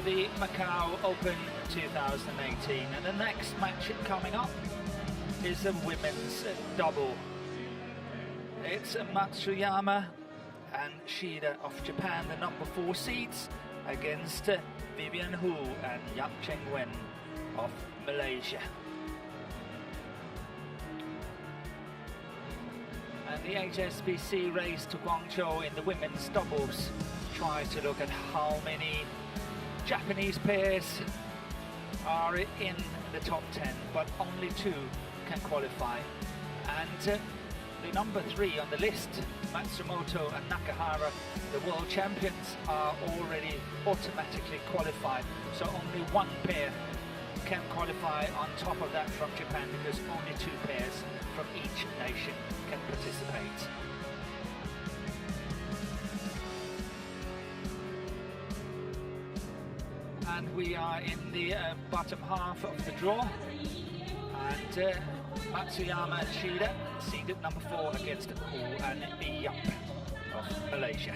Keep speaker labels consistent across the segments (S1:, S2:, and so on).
S1: the Macau Open 2018, and the next match coming up is a women's double. It's Matsuyama and Shida of Japan, the number 4 seeds, against Vivian Hu and Yap Cheng Wen of Malaysia. And the HSBC race to Guangzhou in the women's doubles tries to look at how many Japanese pairs are in the top 10, but only 2 can qualify. And the number 3 on the list, Matsumoto and Nakahara, the world champions, are already automatically qualified. So only 1 pair can qualify on top of that from Japan, because only 2 pairs from each nation can participate. And we are in the bottom half of the draw, and Matsuyama and Shida seeded number 4 against Hu and YAP of Malaysia.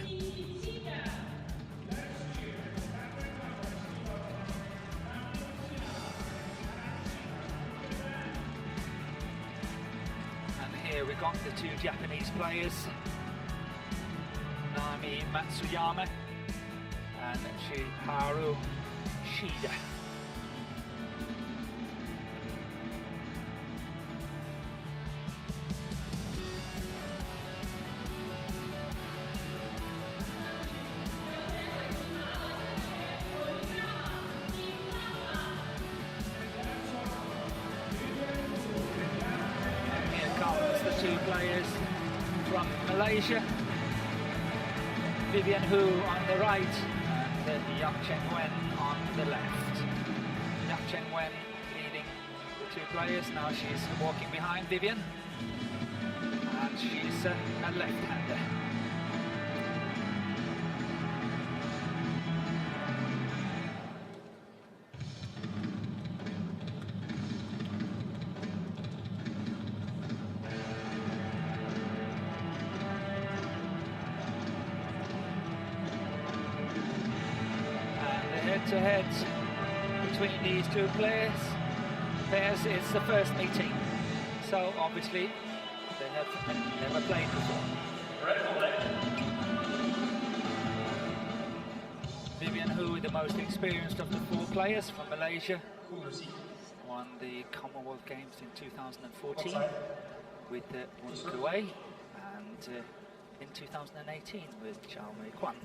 S1: And here we got the 2 Japanese players, Naomi Matsuyama and Shiharu Shida. Here comes the 2 players from Malaysia. Vivian Hu on the right, and Yap Cheng Wen on the left. Yap Cheng Wen leading the 2 players. Now she's walking behind Vivian, and she's a left-hander. Head-to-head between these 2 pairs, it's the first meeting, so obviously they have never played before. Vivian Hu, the most experienced of the 4 players from Malaysia, won the Commonwealth Games in 2014 with Kuwait, and in 2018 with Chao Mei Kwan.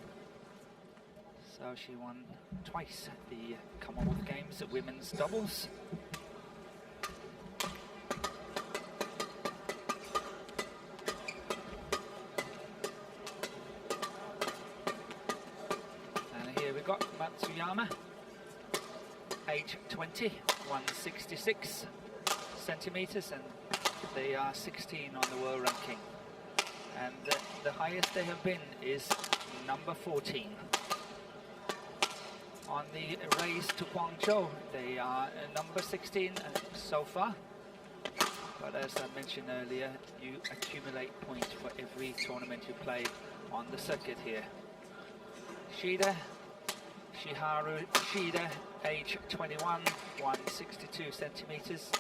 S1: So she won twice the Commonwealth Games at women's doubles. And here we got Matsuyama, age 20, 166 centimeters, and they are 16 on the world ranking. And the highest they have been is number 14. On the race to Guangzhou, they are number 16 so far. But as I mentioned earlier, you accumulate points for every tournament you play on the circuit here. Shida, Shiharu Shida, age 21, 162 centimeters,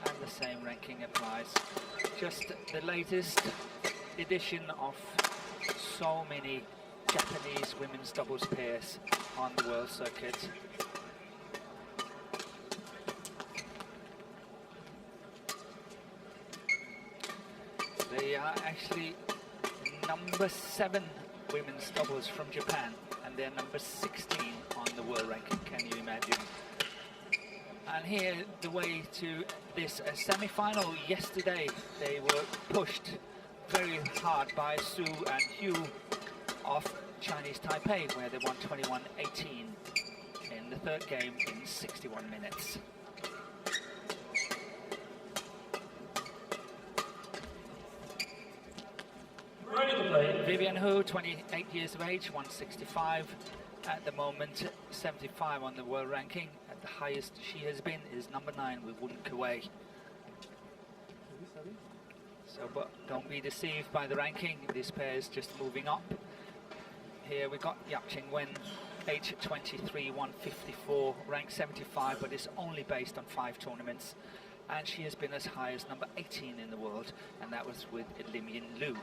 S1: and the same ranking applies. Just the latest edition of so many Japanese women's doubles pairs on the world circuit. They are actually number 7 women's doubles from Japan, and they're number 16 on the world ranking, can you imagine? And here, the way to this semi-final yesterday, they were pushed very hard by Su and Hugh of Chinese Taipei, where they won 21-18 in the 3rd game in 61 minutes. Vivian Hu, 28 years of age, 165 at the moment, 75 on the world ranking. At the highest she has been is number 9 with Kuwait. So, but don't be deceived by the ranking. This pair is just moving up. Here we got Yap Cheng Wen 823, 154, ranked 75, but is only based on 5 tournaments. And she has been as high as number 18 in the world, and that was with Lim Yin Lu.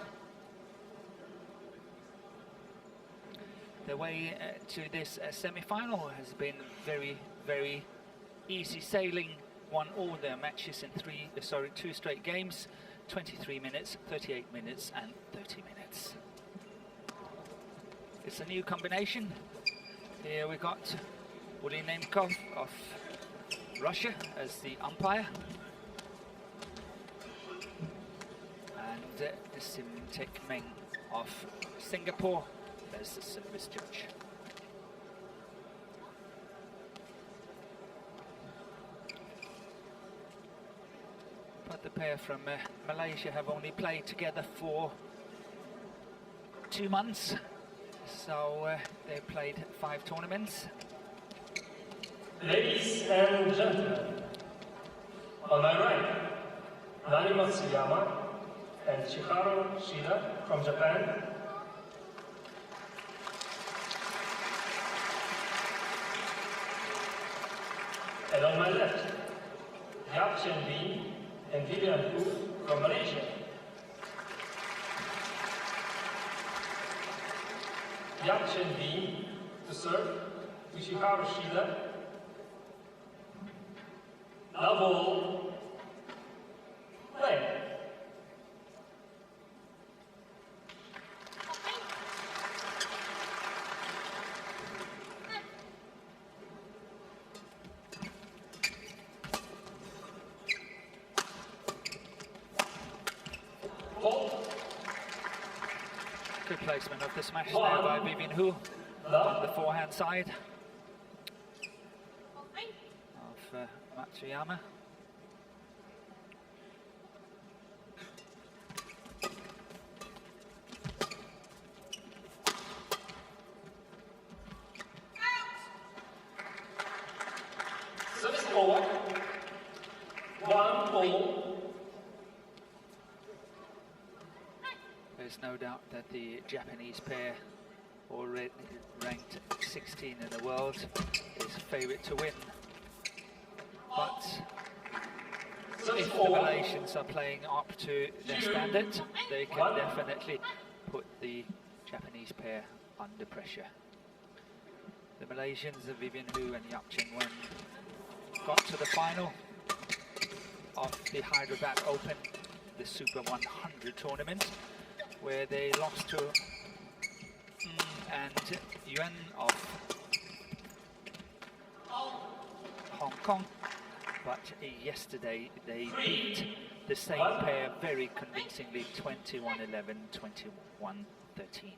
S1: The way to this semi-final has been very, very easy sailing. Won all their matches in 2 straight games, 23 minutes, 38 minutes, and 30 minutes. It's a new combination. Here we got Ulinenkov of Russia as the umpire, and Simtek Meng of Singapore as the service judge. But the pair from Malaysia have only played together for 2 months, so they played 5 tournaments.
S2: Ladies and gentlemen, on my right, Nani Matsuyama and Shida from Japan. And on my left, Yap and Vivian Hu from Malaysia. Yap to serve, Yoshihiro Shida. Double play.
S1: Good placement of the smash there by Vivian Hu on the forehand side of Matsuyama.
S2: Service forward. 1-4.
S1: There's no doubt that the Japanese pair, already ranked 16 in the world, is favourite to win. But if the Malaysians are playing up to their standard, they can definitely put the Japanese pair under pressure. The Malaysians, Vivian Hu and Yap Chen Wen, got to the final of the Hyderabad Open, the Super 100 tournament, where they lost to and Yuan of Hong Kong, but yesterday they beat the same pair very convincingly, 21-11, 21-13.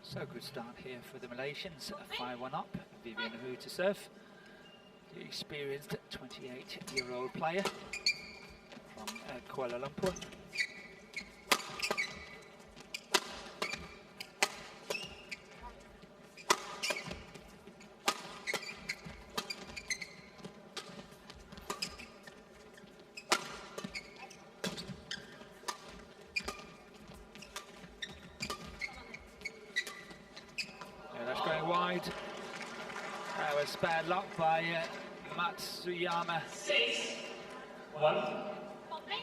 S1: So good start here for the Malaysians, 5-1 up, Vivian Hu to serve. The experienced 28-year-old player from Kuala Lumpur. Wide. That was bad luck by Matsuyama.
S2: 6-1.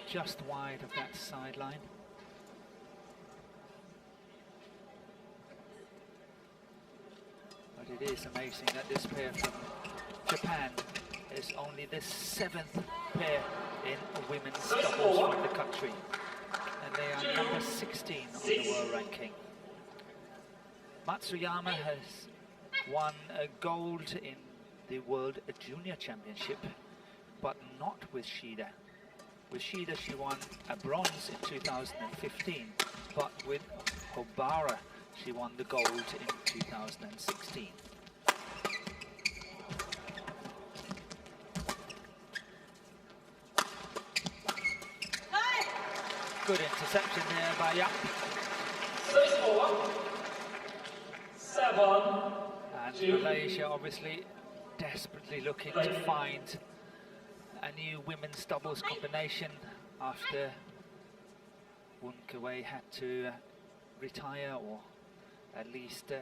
S1: Just wide of that sideline. But it is amazing that this pair from Japan is only the 7th pair in women's doubles from the country. And they are number 16 on the world ranking. Matsuyama has won a gold in the World Junior Championship but not with SHIDA. With SHIDA she won a bronze in 2015, but with Hobara she won the gold in 2016. Good interception there by YAP.
S2: 7.
S1: And Malaysia obviously desperately looking to find a new women's doubles combination after Wunkaway had to retire, or at least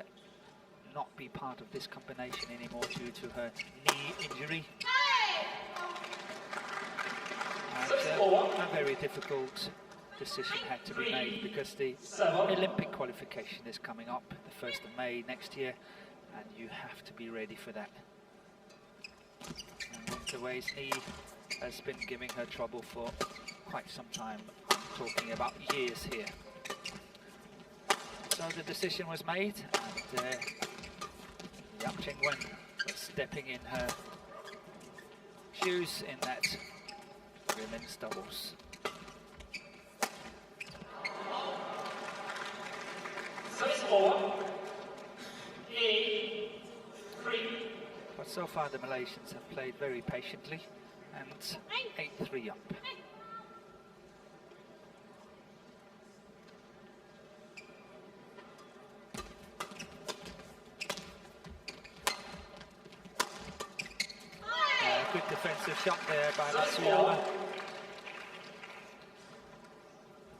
S1: not be part of this combination anymore due to her knee injury. And a very difficult decision had to be made because the Olympic qualification is coming up the 1st of May next year, and you have to be ready for that. Wunkaway's knee has been giving her trouble for quite some time. I'm talking about years here. So the decision was made, and Yap Cheng-wen was stepping in her shoes in that women's doubles. But so far the Malaysians have played very patiently, and 8-3 up. Good defensive shot there by MATSUYAMA.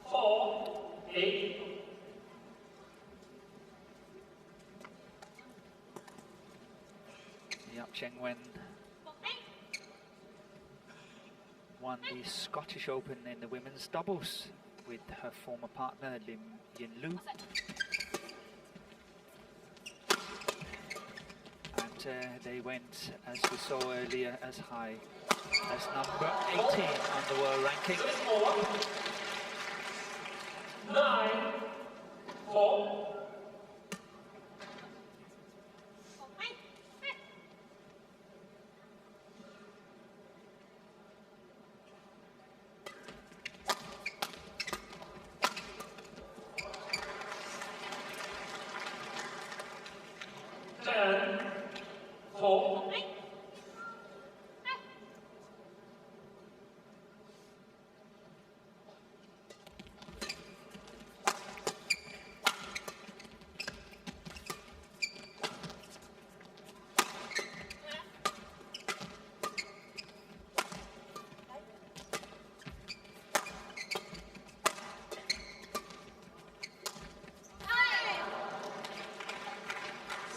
S2: 4-8.
S1: Yap Cheng-wen won the Scottish Open in the women's doubles with her former partner Lim Yin-lu. And they went, as we saw earlier, as high as number 18 on the world ranking.
S2: 9-4.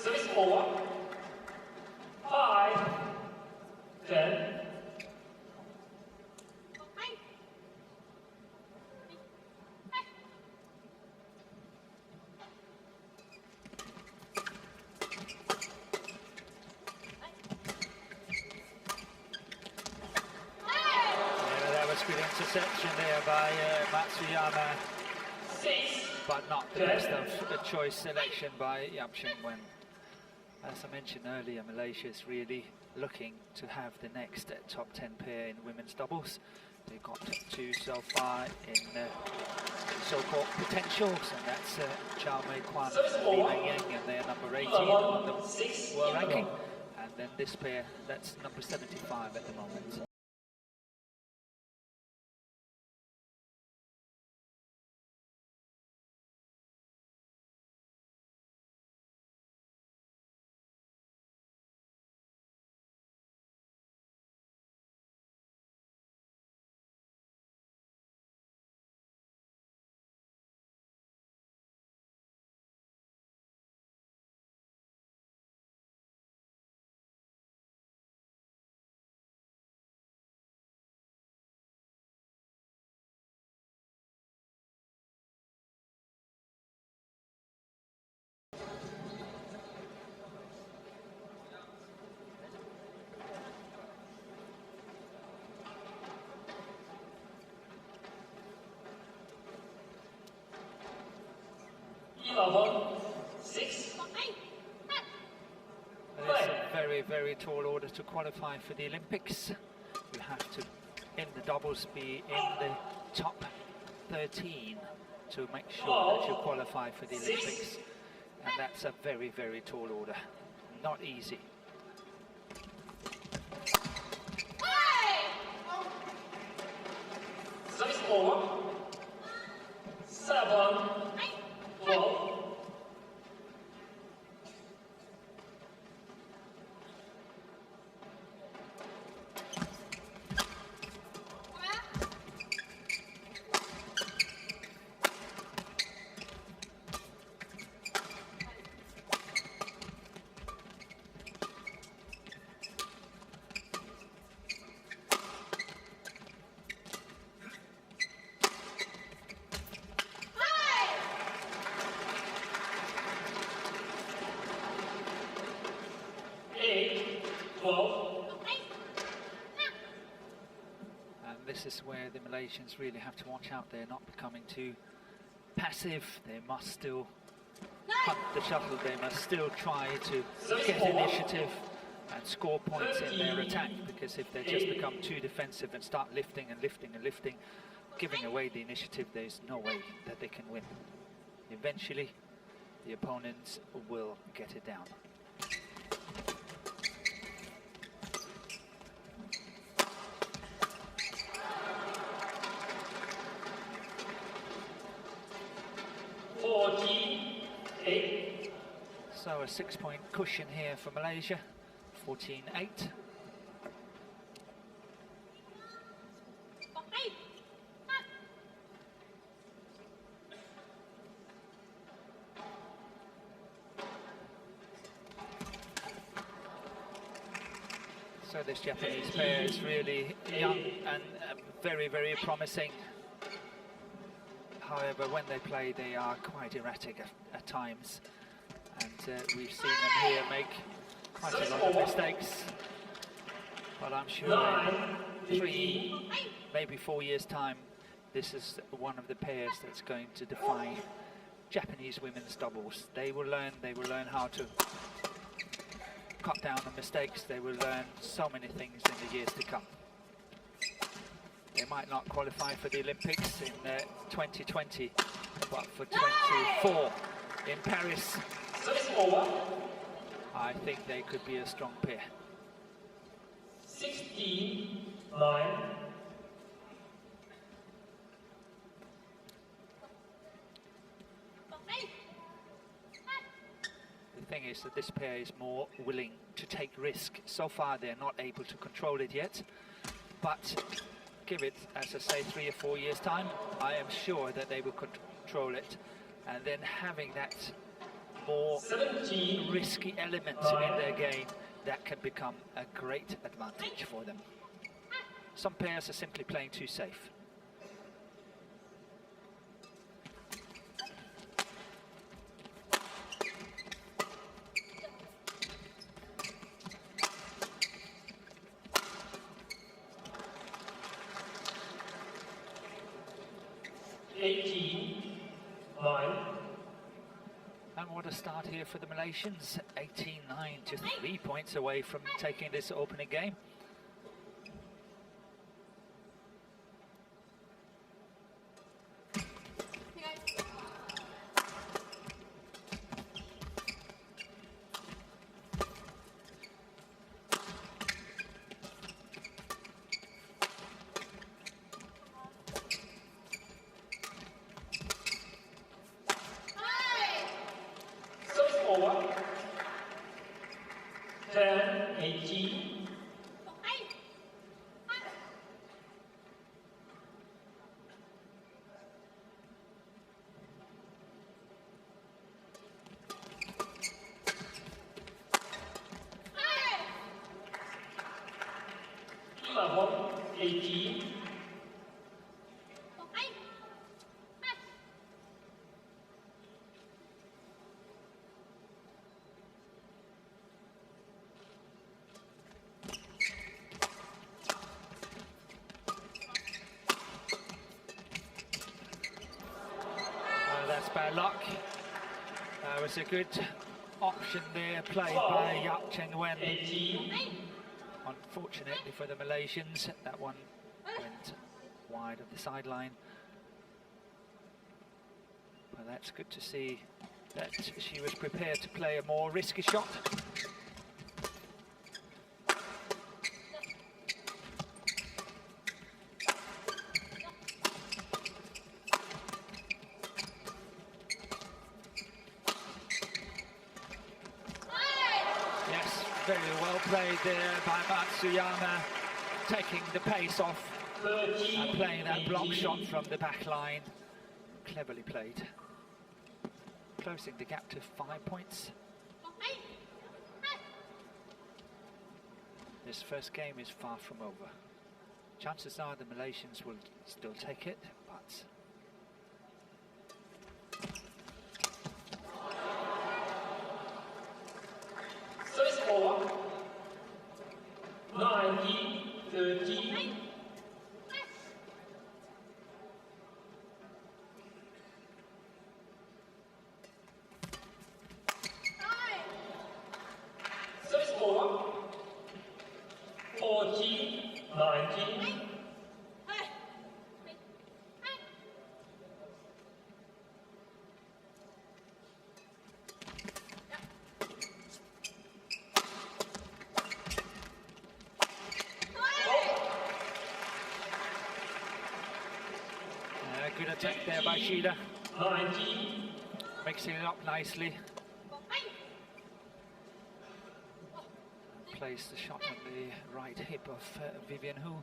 S2: Service 4, 5, 10.
S1: That was good interception there by MATSUYAMA, but not the best of choice selection by Yap Cheng-wen. As I mentioned earlier, Malaysia is really looking to have the next top 10 pair in women's doubles. They got two so far in so-called potentials, and that's Chow Mei Kwan and Li Mengyang, and they're number 18 on the world ranking. And then this pair, that's number 75 at the moment.
S2: Six.
S1: It's a very, very tall order to qualify for the Olympics. You have to, in the doubles, be in the top 13 to make sure that you qualify for the Olympics. And that's a very, very tall order. Not easy.
S2: Service over. 7-12.
S1: And this is where the Malaysians really have to watch out. They're not becoming too passive. They must still hunt the shuttle. They must still try to get initiative and score points in their attack, because if they just become too defensive and start lifting and lifting and lifting, giving away the initiative, there's no way that they can win. Eventually, the opponents will get it down. So a 6-point cushion here for Malaysia, 14-8. So this Japanese pair is really young and very, very promising. However, when they play, they are quite erratic at times. And we've seen them here make quite a lot of mistakes. But I'm sure in 3, maybe 4 years' time, this is one of the pairs that's going to define Japanese women's doubles. They will learn how to cut down on mistakes. They will learn so many things in the years to come. They might not qualify for the Olympics in 2020, but for 24 in Paris, I think they could be a strong pair.
S2: 16-9.
S1: The thing is that this pair is more willing to take risk. So far, they're not able to control it yet, but give it, as I say, 3 or 4 years' time, I am sure that they will control it. And then having that more risky element in their game, that can become a great advantage for them. Some pairs are simply playing too safe. And what a start here for the Malaysians. 18-9, just 3 points away from taking this opening game. That's bad luck. That was a good option there, played by YAP. Unfortunately for the Malaysians, that one went wide of the sideline. But that's good to see that she was prepared to play a more risky shot. Yes, very well played there by Matsuyama, taking the pace off and playing that block shot from the back line. Cleverly played. Closing the gap to 5 points. This first game is far from over. Chances are the Malaysians will still take it, but
S2: Service over. 90-30. Service over. 40-19.
S1: good attack there by SHIDA.
S2: 19.
S1: Mixing it up nicely. Plays the shot on the right hip of Vivian Hu.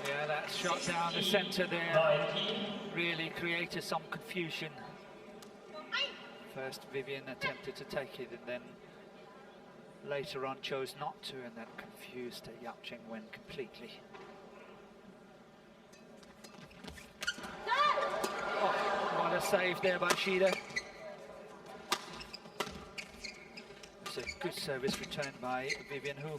S1: Yeah, that shot down the centre there really created some confusion. First Vivian attempted to take it and then later on chose not to, and that confused Yap Cheng Wen completely. Oh, what a save there by SHIDA. It's a good service return by Vivian Hu.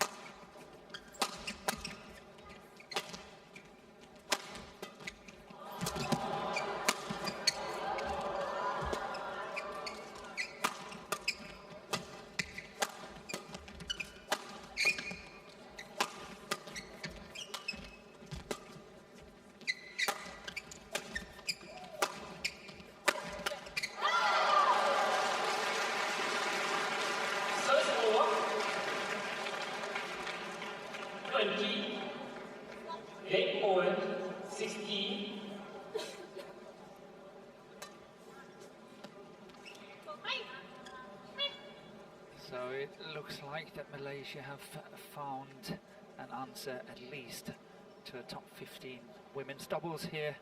S1: So it looks like that Malaysia have found an answer at least to a top 15 women's doubles here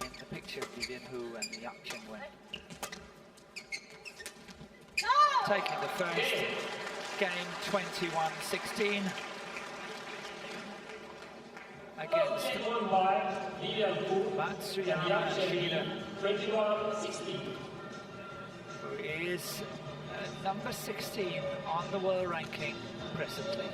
S1: in the picture of Vivian Hu and Yap Cheng Wen. Taking the first game 21-16 against Matsuyama and SHIDA,
S2: 21-16.
S1: who is number 16 on the world ranking presently.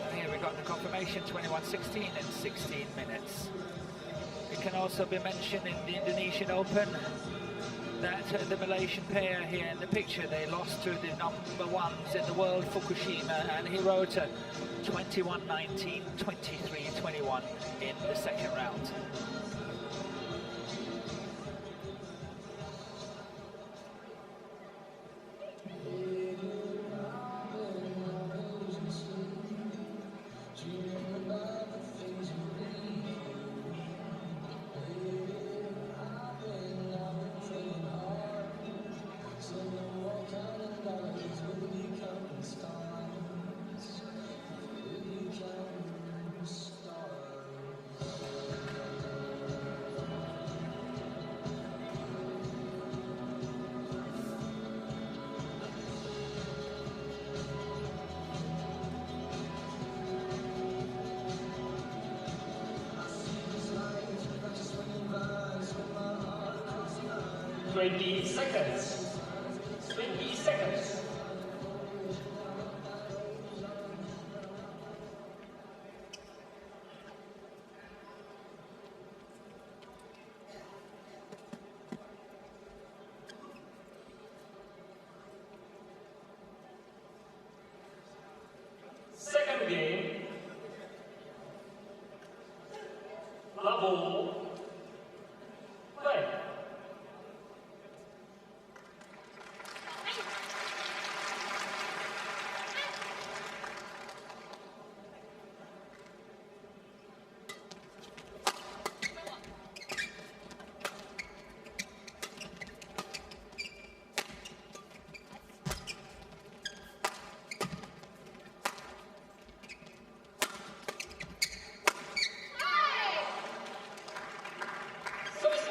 S1: And here we got the confirmation, 21-16 in 16 minutes. It can also be mentioned in the Indonesian Open that the Malaysian pair here in the picture, they lost to the number ones in the world, Fukushima and Hirota, 21-19, 23-21 in the second round.
S2: 20 seconds. 20 seconds. Second game. Level. Play.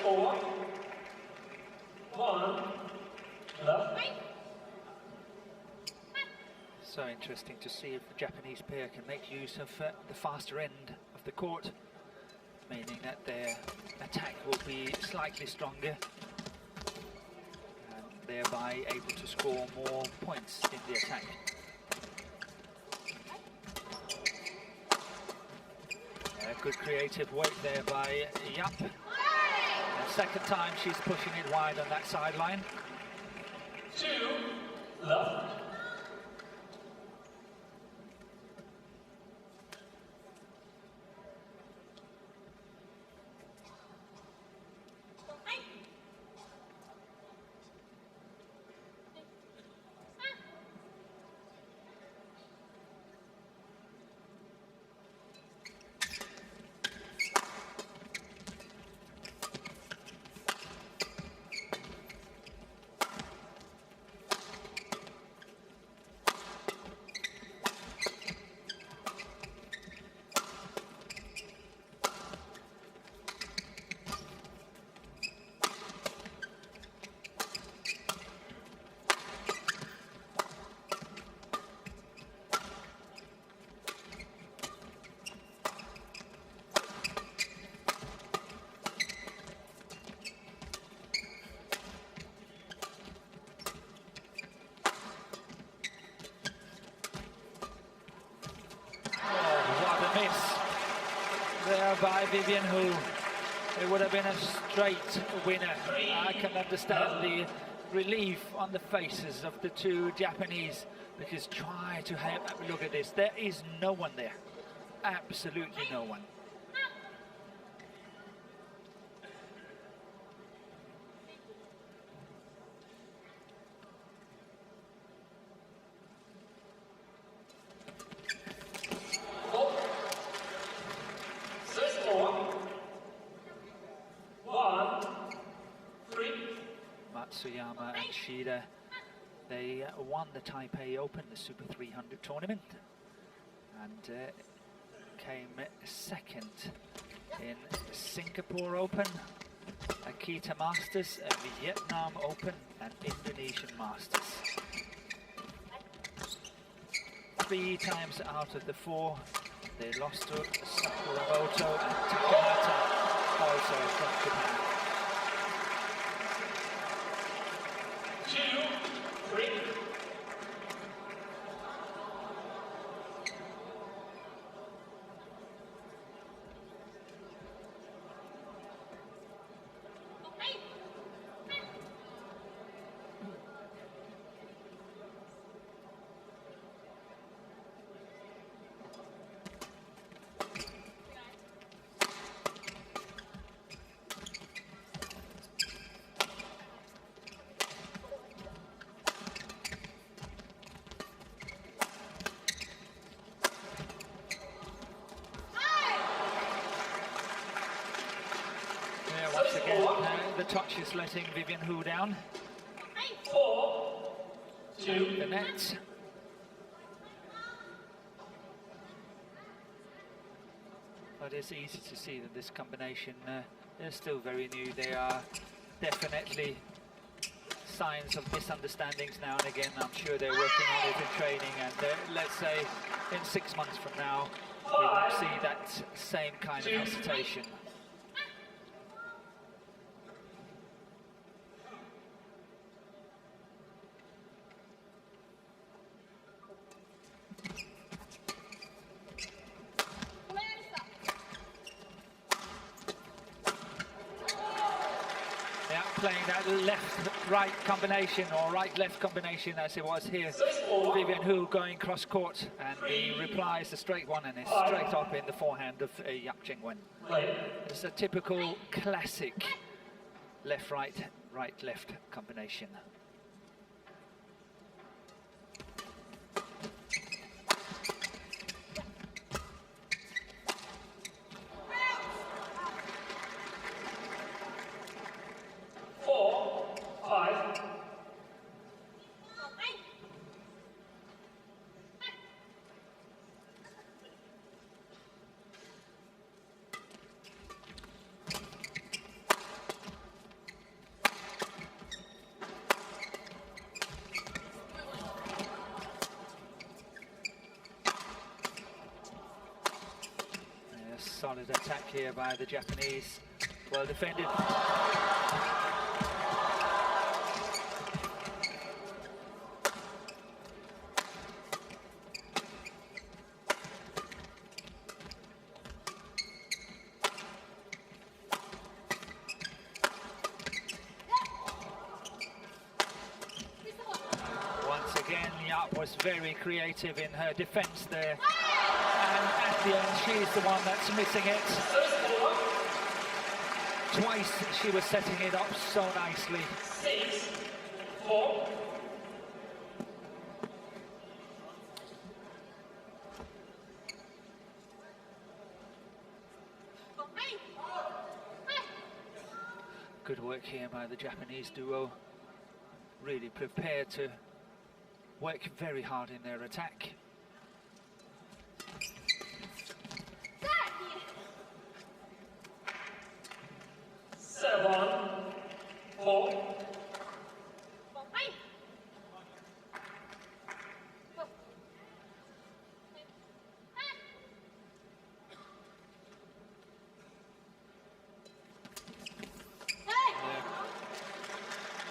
S2: Four, one, left.
S1: So interesting to see if the Japanese pair can make use of the faster end of the court, meaning that their attack will be slightly stronger and thereby able to score more points in the attack. Good creative work there by YAP. Second time she's pushing it wide on that sideline.
S2: 2, left.
S1: By Vivian, who it would have been a straight winner. I can understand the relief on the faces of the two Japanese, because try to have a look at this. There is no one there, absolutely no one. MATSUYAMA and SHIDA, they won the Taipei Open, the Super 300 tournament, and came second in Singapore Open, Akita Masters, Vietnam Open and Indonesian Masters. 3 times out of the 4, they lost to Sakuramoto and Takahata, also from Japan.
S2: 2, 3.
S1: Once again, the touch is letting Vivian Hu down.
S2: 4, 2.
S1: The net. But it's easy to see that this combination, they're still very new. They are definitely signs of misunderstandings now and again. I'm sure they're working on it in training, and let's say in 6 months from now, we won't see that same kind of hesitation. playing that left-right combination, or right-left combination as it was here. Vivian Hu going cross-court, and the reply is a straight one, and it's straight up in the forehand of Yap Chengwen. It's a typical classic left-right, right-left combination. Solid attack here by the Japanese. Well defended. Once again, Yap was very creative in her defense there. And at the end, she's the one that's missing it. Twice she was setting it up so nicely.
S2: 6-4.
S1: Good work here by the Japanese duo. Really prepared to work very hard in their attack.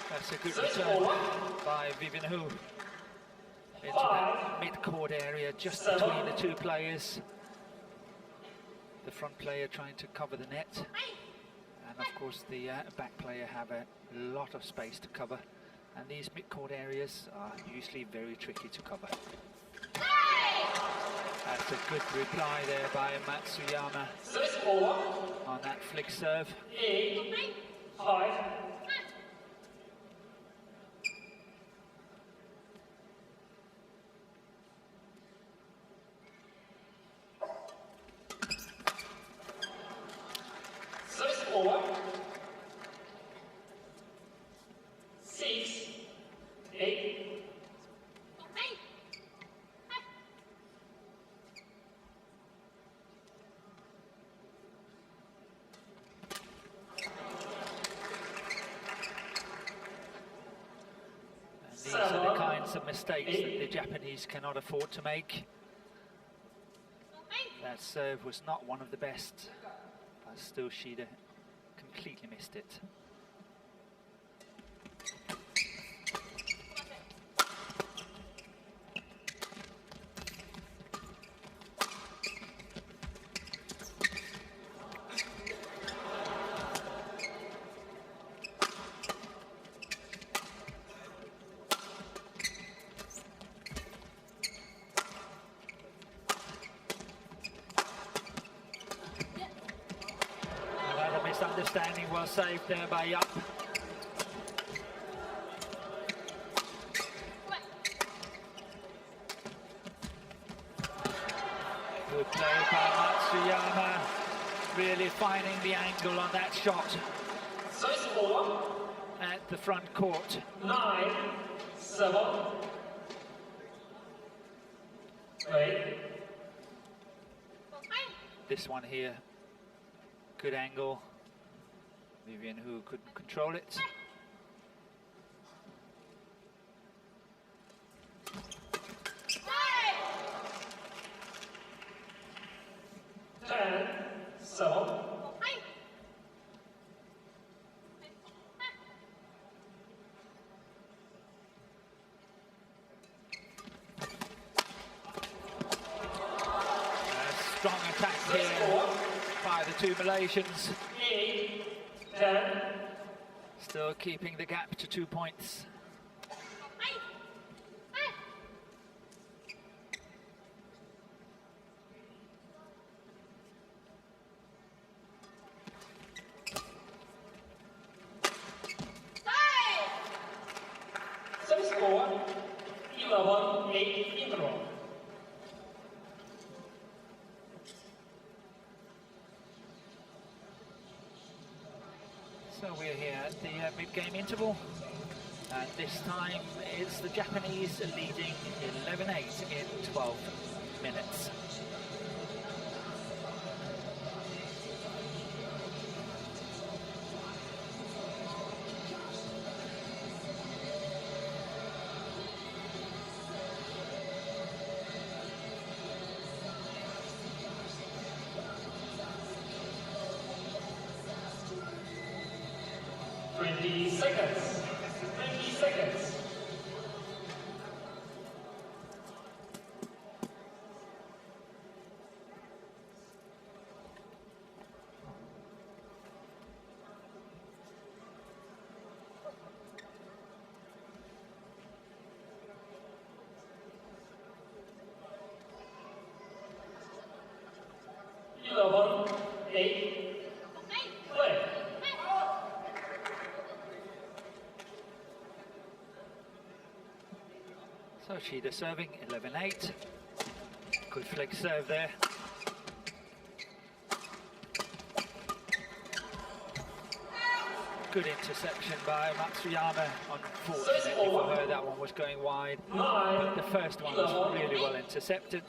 S1: That's a good return by Vivian Hu into that mid-court area just between the two players. The front player trying to cover the net, and of course the back player have a lot of space to cover, and these mid-court areas are usually very tricky to cover. That's a good reply there by Matsuyama on that flick serve.
S2: 8-5.
S1: These are the kinds of mistakes that the Japanese cannot afford to make. That serve was not one of the best, but still Shida completely missed it. Misunderstanding well saved there by Yap. Good play by Matsuyama, really finding the angle on that shot at the front court.
S2: 9-7.
S1: This one here, good angle. Vivian Hu couldn't control it. Strong attack here by the two Malaysians. Still keeping the gap to 2 points.
S2: Score 11-8 interval.
S1: So we're here at the mid-game interval, and this time it's the Japanese leading 11-8 in 12 minutes. So Shida serving 11-8. Good flick serve there. Good interception by Matsuyama. Unfortunately for her, that one was going wide. But the first one was really well intercepted.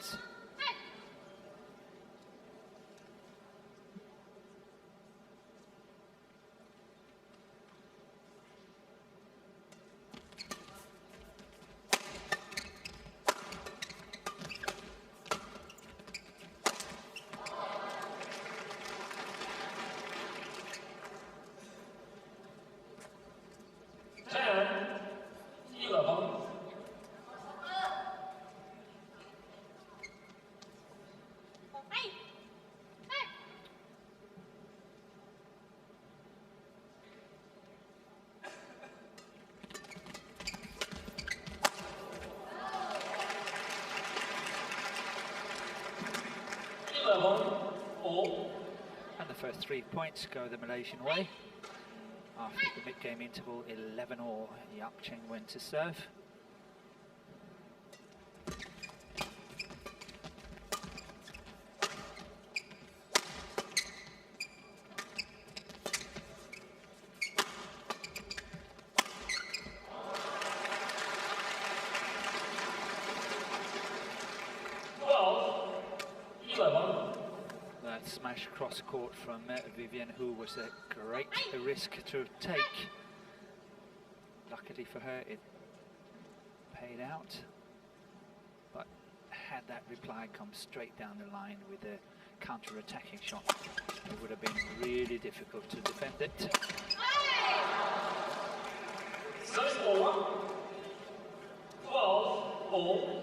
S1: And the first 3 points go the Malaysian way. After the mid-game interval, 11-all, Yap Cheng went to serve. That smash cross court from Vivian, who was a great risk to take. Luckily for her, it paid out. But had that reply come straight down the line with a counter-attacking shot, it would have been really difficult to defend it.
S2: Service over. 12-all.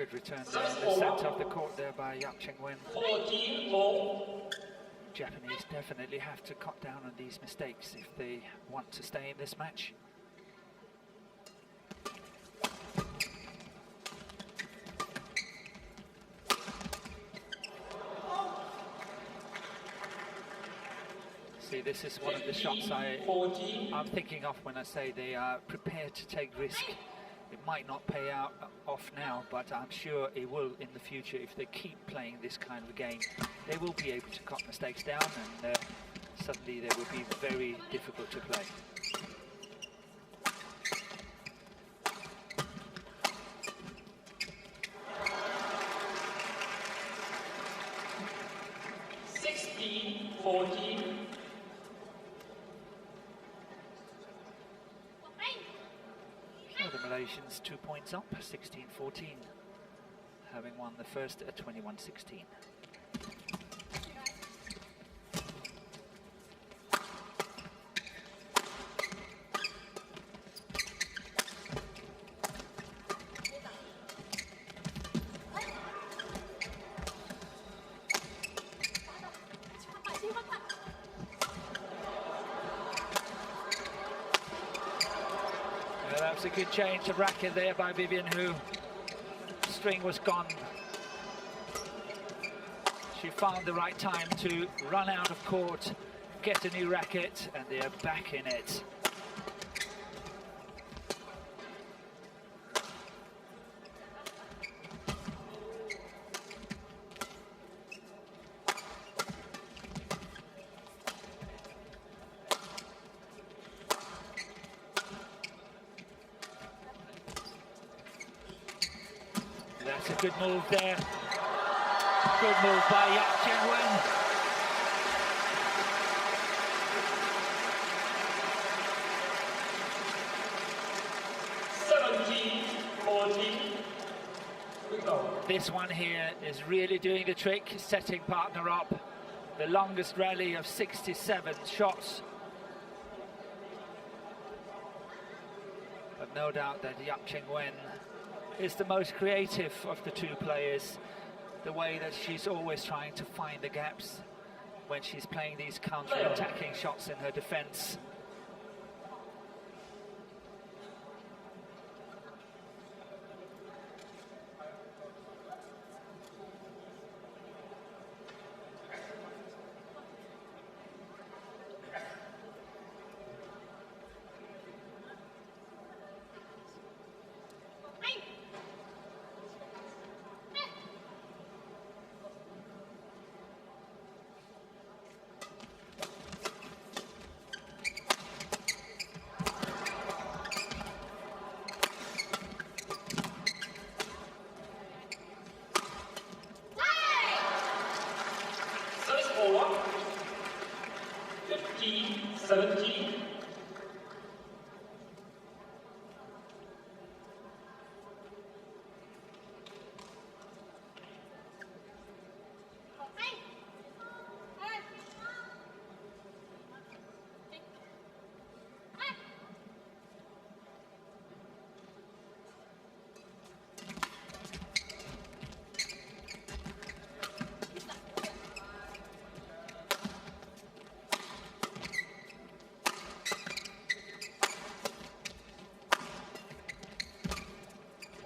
S1: Good return there in the centre of the court there by Yap Cheng-wen.
S2: 14-4.
S1: Japanese definitely have to cut down on these mistakes if they want to stay in this match. See, this is one of the shots I'm thinking of when I say they are prepared to take risk. It might not pay off now, but I'm sure it will in the future if they keep playing this kind of game. They will be able to cut mistakes down, and suddenly they will be very difficult to play. The Malaysians 2 points up, 16-14, having won the first at 21-16. That was a good change of racket there by Vivian, who string was gone. She found the right time to run out of court, get a new racket, and they are back in it. That's a good move there. Good move by Yap Cheng-wen. This one here is really doing the trick, setting partner up. The longest rally of 67 shots. But no doubt that Yap Cheng-wen is the most creative of the two players. The way that she's always trying to find the gaps when she's playing these counter-attacking shots in her defense.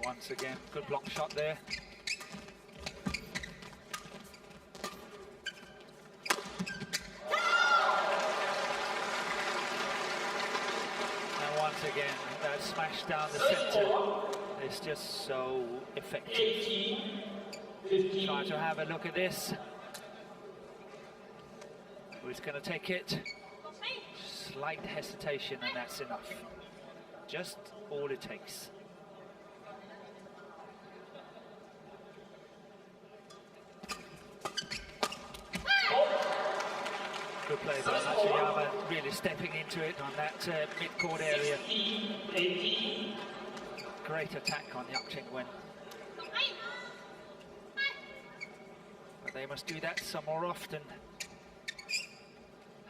S1: Once again, good block shot there. And once again, that smash down the center is just so effective. Try to have a look at this. Who's going to take it? Slight hesitation, and that's enough. Just all it takes. Good play by Matsuyama, really stepping into it on that mid-court area. Great attack on Yap Cheng-wen. But they must do that some more often.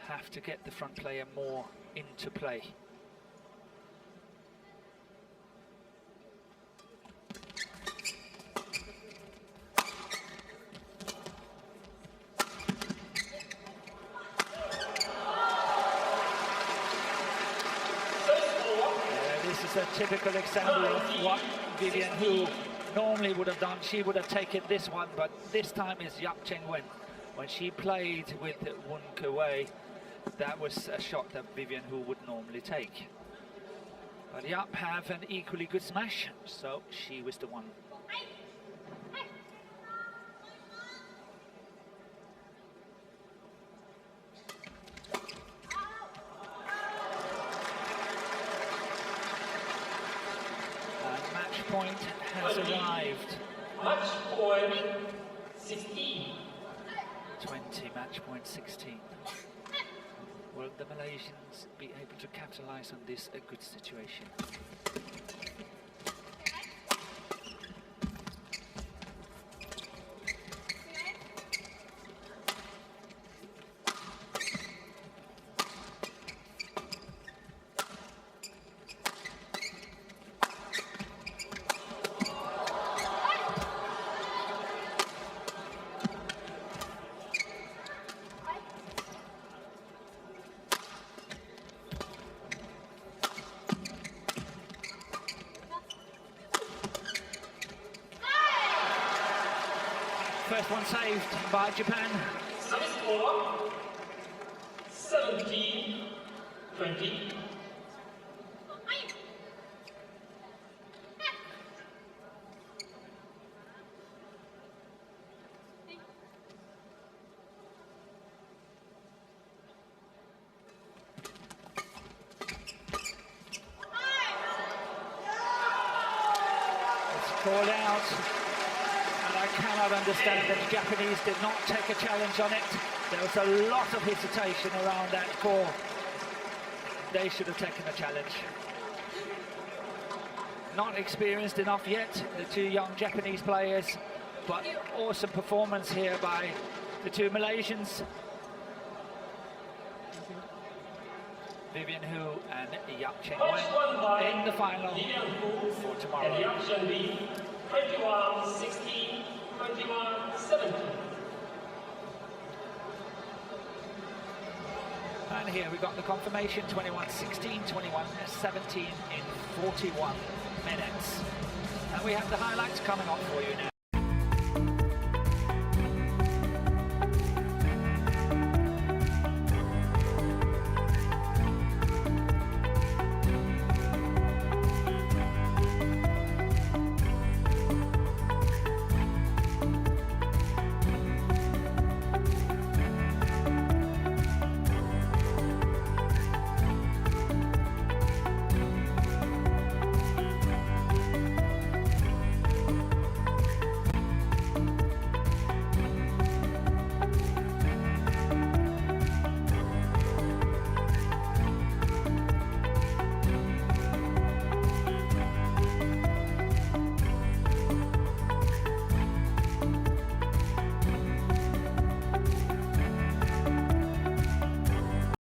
S1: Have to get the front player more into play. typical example of what Vivian Hu normally would have done. She would have taken this one, but this time is Yap Cheng-wen. When she played with Wun Kuwei, that was a shot that Vivian Hu would normally take. But Yap have an equally good smash, so she was the one. And match point has arrived.
S2: Match point 16.
S1: 20, match point 16. Will the Malaysians be able to capitalize on this a good situation? First one saved by Japan.
S2: Service score 17-20.
S1: It's called out. I cannot understand that the Japanese did not take a challenge on it. There was a lot of hesitation around that call. They should have taken a challenge. Not experienced enough yet, the two young Japanese players, but awesome performance here by the two Malaysians. Vivian Hu and Yap Cheng-wen in the final for tomorrow.
S2: And Yap Cheng-wen 21-16, 21-17.
S1: And here we got the confirmation, 21-16, 21-17 in 41 minutes. And we have the highlights coming up for you now.